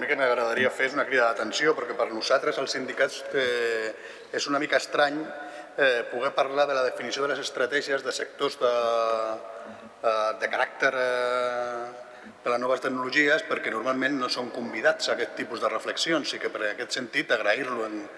primer que m'agradaria fer és una crida d'atenció, perquè per nosaltres, els sindicats, és una mica estrany poder parlar de la definició de les estratègies de sectors de caràcter de les noves tecnologies, perquè normalment no són convidats a aquest tipus de reflexions, i que per aquest sentit agrair-lo en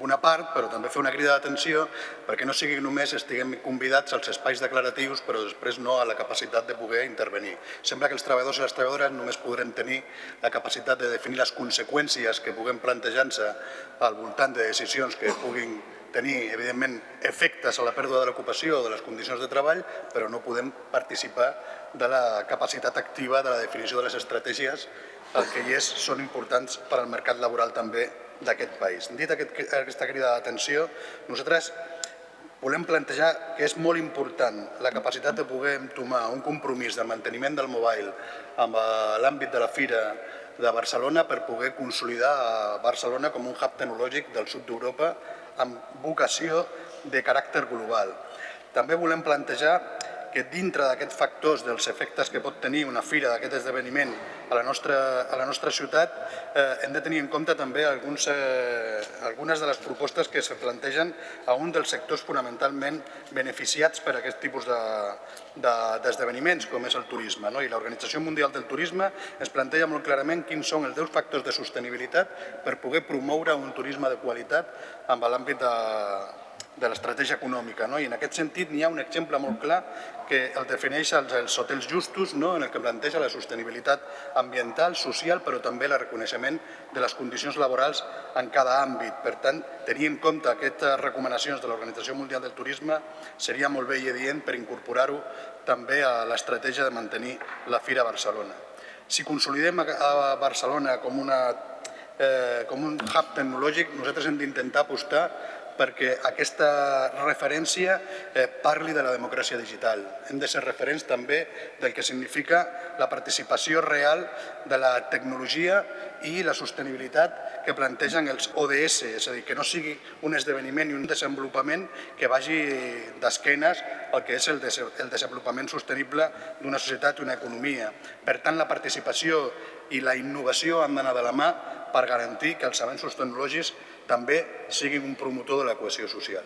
una part, però també fer una crida d'atenció perquè no sigui només estiguem convidats als espais declaratius, però després no a la capacitat de poder intervenir. Sembla que els treballadors i les treballadores només podrem tenir la capacitat de definir les conseqüències que puguem plantejar-se al voltant de decisions que puguin tenir, evidentment, efectes a la pèrdua de l'ocupació o de les condicions de treball, però no podem participar de la capacitat activa de la definició de les estratègies, el que hi és són importants per al mercat laboral també d'aquest país. Dit aquesta crida d'atenció, nosaltres volem plantejar que és molt important la capacitat de poder entomar un compromís de manteniment del mobile amb l'àmbit de la Fira de Barcelona per poder consolidar Barcelona com un hub tecnològic del sud d'Europa amb vocació de caràcter global. També volem plantejar que dintre d'aquests factors dels efectes que pot tenir una fira d'aquest esdeveniment a la nostra ciutat hem de tenir en compte també algunes de les propostes que es plantegen a un dels sectors fonamentalment beneficiats per aquest tipus d'esdeveniments, com és el turisme. I l'Organització Mundial del Turisme ens planteja molt clarament quins són els 10 factors de sostenibilitat per poder promoure un turisme de qualitat en l'àmbit de l'estratègia econòmica. I en aquest sentit n'hi ha un exemple molt clar que el defineix els hotels justos, en el que planteja la sostenibilitat ambiental, social, però també el reconeixement de les condicions laborals en cada àmbit. Per tant, tenir en compte aquestes recomanacions de l'Organització Mundial del Turisme seria molt bé i adient per incorporar-ho també a l'estratègia de mantenir la Fira a Barcelona. Si consolidem a Barcelona com un hub tecnològic, nosaltres hem d'intentar apostar perquè aquesta referència parli de la democràcia digital. Hem de ser referents també del que significa la participació real de la tecnologia i la sostenibilitat que plantegen els ODS, és a dir, que no sigui un esdeveniment i un desenvolupament que vagi d'esquenes al que és el desenvolupament sostenible d'una societat i una economia. Per tant, la participació i la innovació han d'anar de la mà per garantir que els avenços tecnològics també siguin un promotor de la cohesió social.